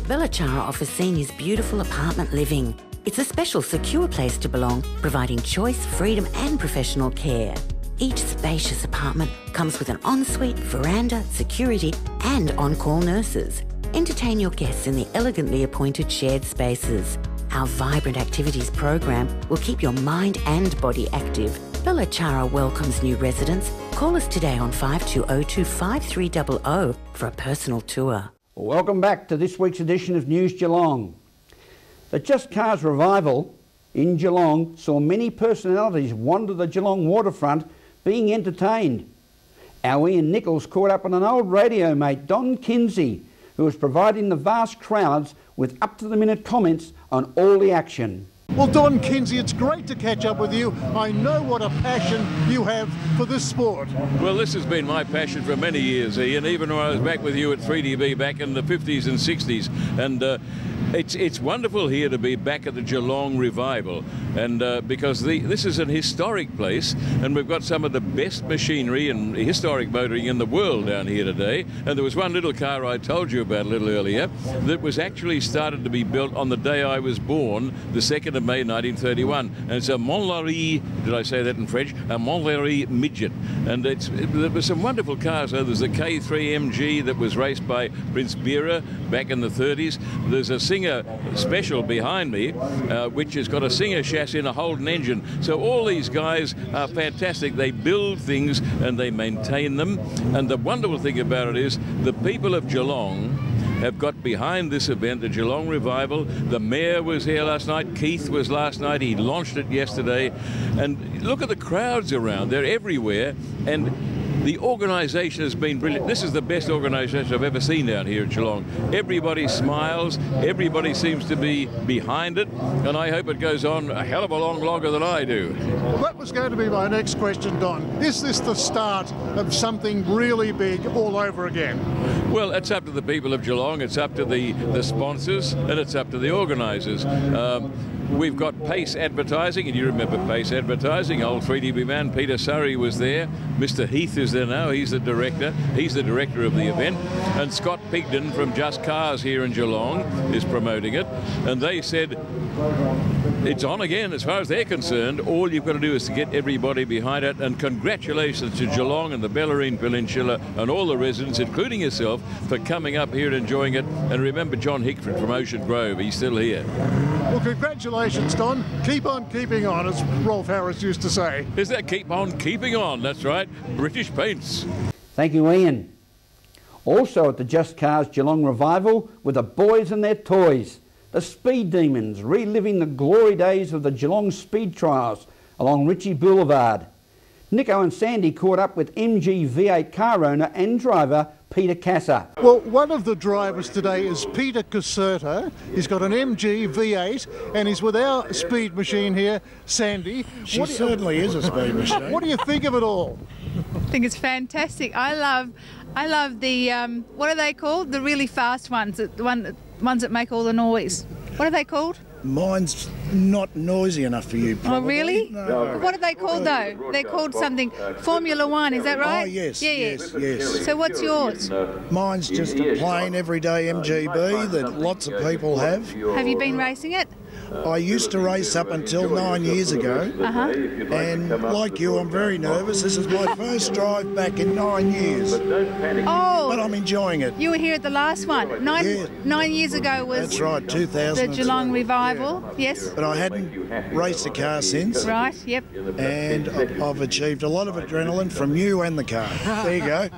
Belachara offers seniors beautiful apartment living. It's a special, secure place to belong, providing choice, freedom and professional care. Each spacious apartment comes with an ensuite, veranda, security and on-call nurses. Entertain your guests in the elegantly appointed shared spaces. Our vibrant activities program will keep your mind and body active. Belachara welcomes new residents. Call us today on 5202 5300 for a personal tour. Welcome back to this week's edition of News Geelong. The Just Cars revival in Geelong saw many personalities wander the Geelong waterfront being entertained. Our Ian Nichols caught up on an old radio mate, Don Kinsey, who was providing the vast crowds with up-to-the-minute comments on all the action. Well, Don Kinsey, it's great to catch up with you. I know what a passion you have for this sport. Well, this has been my passion for many years, Ian, even when I was back with you at 3DB back in the 50s and 60s. And it's wonderful here to be back at the Geelong Revival, and because this is an historic place, and we've got some of the best machinery and historic motoring in the world down here today. And there was one little car I told you about a little earlier that was actually started to be built on the day I was born, the 2nd of May 1931, and it's a Montlhéry, did I say that in French? A Montlhéry midget, and there were some wonderful cars. There's a K3 MG that was raced by Prince Bira back in the 30s. There's a Singer Special behind me, which has got a Singer chassis and a Holden engine. So all these guys are fantastic. They build things and they maintain them. And the wonderful thing about it is the people of Geelong have got behind this event, the Geelong Revival. The Mayor was here last night. Keith was last night. He launched it yesterday. And look at the crowds around. They're everywhere. And the organisation has been brilliant. This is the best organisation I've ever seen down here at Geelong. Everybody smiles, everybody seems to be behind it, and I hope it goes on a hell of a lot longer than I do. Well, that was going to be my next question, Don. Is this the start of something really big all over again? Well, it's up to the people of Geelong, it's up to the sponsors, and it's up to the organisers. We've got Pace Advertising, and you remember Pace Advertising, old 3DB man Peter Surrey was there. Mr. Heath is there now, he's the director. He's the director of the event. And Scott Pigden from Just Cars here in Geelong is promoting it. And they said it's on again as far as they're concerned. All you've got to do is to get everybody behind it. And congratulations to Geelong and the Bellarine Peninsula and all the residents, including yourself, for coming up here and enjoying it. And remember John Hickford from Ocean Grove, he's still here. Well, congratulations, Don. Keep on keeping on, as Rolf Harris used to say. Is that keep on keeping on? That's right. British Paints. Thank you, Ian. Also at the Just Cars Geelong Revival were the boys and their toys. The Speed Demons, reliving the glory days of the Geelong Speed Trials along Ritchie Boulevard. Nico and Sandy caught up with MG V8 car owner and driver Peter Casser. Well, one of the drivers today is Peter Caserta. He's got an MG V8 and he's with our speed machine here, Sandy. She certainly is a speed machine. What do you think of it all? I think it's fantastic. I love the what are they called? The really fast ones, the ones that make all the noise. What are they called? Mine's not noisy enough for you, probably. Oh, really? No. What are they called, though? They're called something. Formula One, is that right? Oh, yes, yeah, yes. So what's yours? Mine's just a plain, everyday MGB that lots of people have. Have you been racing it? I used to race up until 9 years ago, and like you, I'm very nervous. This is my first drive back in 9 years. Oh! But I'm enjoying it. You were here at the last one. 9 years ago was... That's right, 2000. The Geelong Revival, yes. But I hadn't raced a car since. Right, yep. And I've achieved a lot of adrenaline from you and the car. There you go.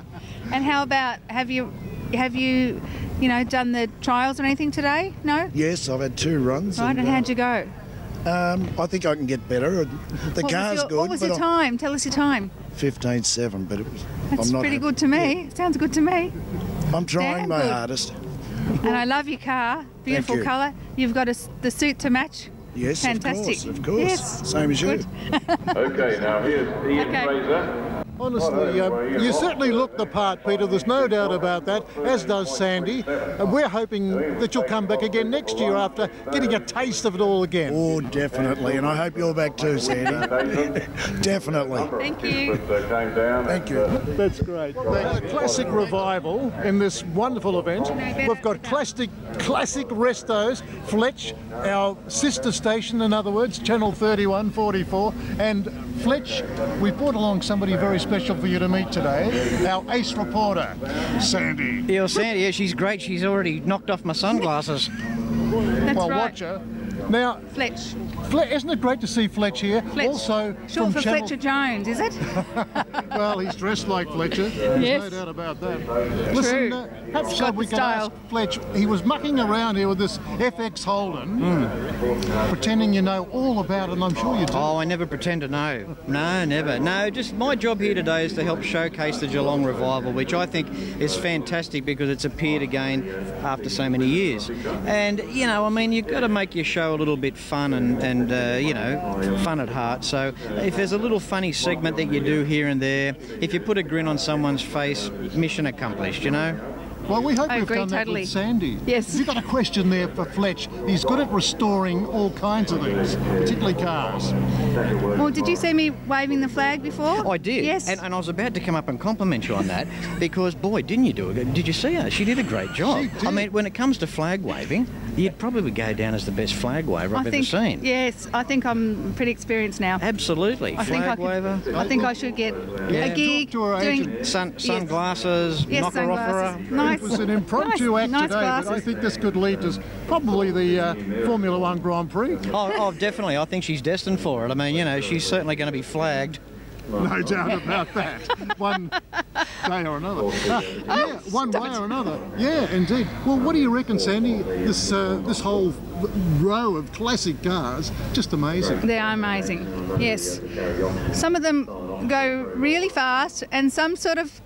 And how about, have you done the trials or anything today? No? Yes, I've had 2 runs. Right, and how'd you go? I think I can get better. The car's good. What was your time? Tell us your time. 15.7, but that's pretty good to me. Yeah. Sounds good to me. I'm trying my hardest. And I love your car. Beautiful colour. You've got the suit to match. Yes, fantastic. Of course. Yes. Same as you. Okay, now here's Ian Fraser. Honestly, you certainly look the part, Peter. There's no doubt about that, as does Sandy. And we're hoping that you'll come back again next year after getting a taste of it all again. Oh, definitely. And I hope you're back too, Sandy. Definitely. Thank you. Thank you. That's great. A classic revival in this wonderful event. We've got classic restos, Fletch, our sister station, in other words, Channel 3144, and Fletch, we brought along somebody very special for you to meet today, our ace reporter, Sandy. Yeah, Sandy, yeah, she's great. She's already knocked off my sunglasses. That's Well, right. watch her. Now, Fletch. isn't it great to see Fletch here? Fletch. Also, Short from for Channel... Fletcher Jones, is it? Well, he's dressed like Fletcher. There's Yes. no doubt about that. Listen, perhaps got we the can style. ask Fletch. He was mucking around here with this FX Holden, pretending you know all about it, and I'm sure you do. Oh, I never pretend to know. No, never. No, just my job here today is to help showcase the Geelong Revival, which I think is fantastic because it's appeared again after so many years. And, you know, I mean, you've got to make your show a little bit fun and you know, fun at heart. So if there's a little funny segment that you do here and there, if you put a grin on someone's face, mission accomplished, you know? Well, we hope I we've agree done that totally. with Sandy. Yes. You've got a question there for Fletch. He's good at restoring all kinds of things, particularly cars. Well, did you see me waving the flag before? I did. Yes. And I was about to come up and compliment you on that because, boy, didn't you do it? Did you see her? She did a great job. She did. I mean, when it comes to flag waving, you'd probably go down as the best flag waver I've ever seen. Yes, I think I'm pretty experienced now. Absolutely. I think Flag waver. I think I should get a gig Talk to her doing agent. Sunglasses, yes, knock her off sunglasses. her. Nice. It was an impromptu act nice today, glasses. but I think this could lead to probably the Formula One Grand Prix. Oh, definitely. I think she's destined for it. I mean, you know, she's certainly going to be flagged. No doubt about that. One day or another. Yeah, one way or another. Yeah, indeed. Well, what do you reckon, Sandy? This whole row of classic cars, just amazing. They are amazing. Yes. Some of them go really fast and some sort of,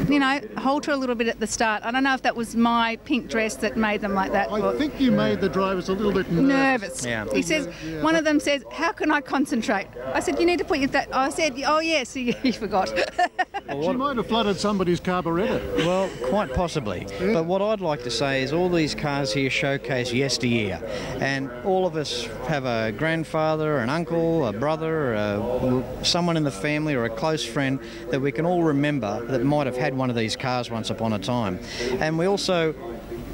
you know, halter a little bit at the start. I don't know if that was my pink dress that made them like that. I think you made the drivers a little bit nervous. Nervous. Yeah. He says, one of them says, "How can I concentrate?" I said, "You need to put your that." I said, "Oh yes," he forgot. She might have flooded somebody's carburettor. Well, quite possibly. But what I'd like to say is all these cars here showcase yesteryear. And all of us have a grandfather, an uncle, a brother, someone in the family or a close friend that we can all remember that might have had one of these cars once upon a time. And we also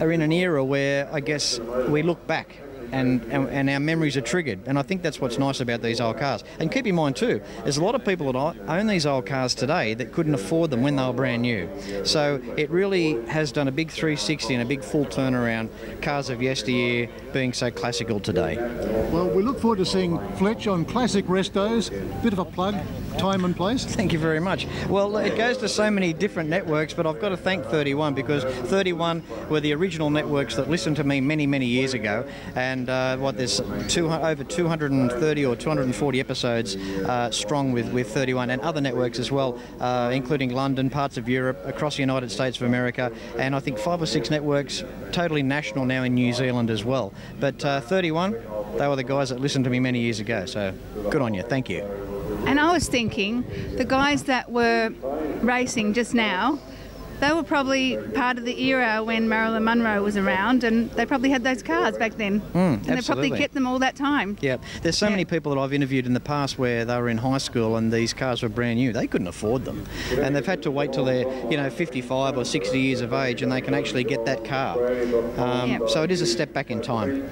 are in an era where I guess we look back and our memories are triggered, and I think that's what's nice about these old cars. And keep in mind too, there's a lot of people that own these old cars today that couldn't afford them when they were brand new. So it really has done a big 360 and a big full turnaround, cars of yesteryear being so classical today. Well, we look forward to seeing Fletch on Classic Restos. Bit of a plug, time and place. Thank you very much. Well, it goes to so many different networks, but I've got to thank 31 because 31 were the original networks that listened to me many, many years ago, and there's over 230 or 240 episodes strong with 31 and other networks as well, including London, parts of Europe, across the United States of America, and I think 5 or 6 networks totally national now in New Zealand as well. But 31, they were the guys that listened to me many years ago, so good on you. Thank you. And I was thinking, the guys that were racing just now, they were probably part of the era when Marilyn Monroe was around, and they probably had those cars back then. And they probably kept them all that time. Yeah, there's so many people that I've interviewed in the past where they were in high school and these cars were brand new. They couldn't afford them, and they've had to wait till they're 55 or 60 years of age and they can actually get that car. So it is a step back in time.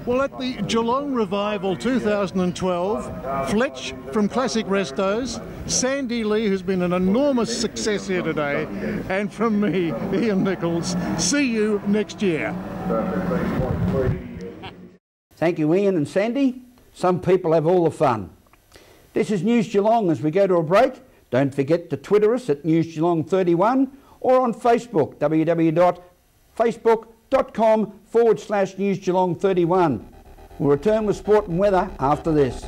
Well, at the Geelong Revival 2012, Fletch from Classic Restos, Sandy Lee, who's been an enormous success here today, and from me, Ian Nichols. See you next year. Thank you, Ian and Sandy. Some people have all the fun. This is News Geelong. As we go to a break, don't forget to Twitter us at News Geelong 31 or on Facebook, www.facebook.com/News Geelong 31. We'll return with sport and weather after this.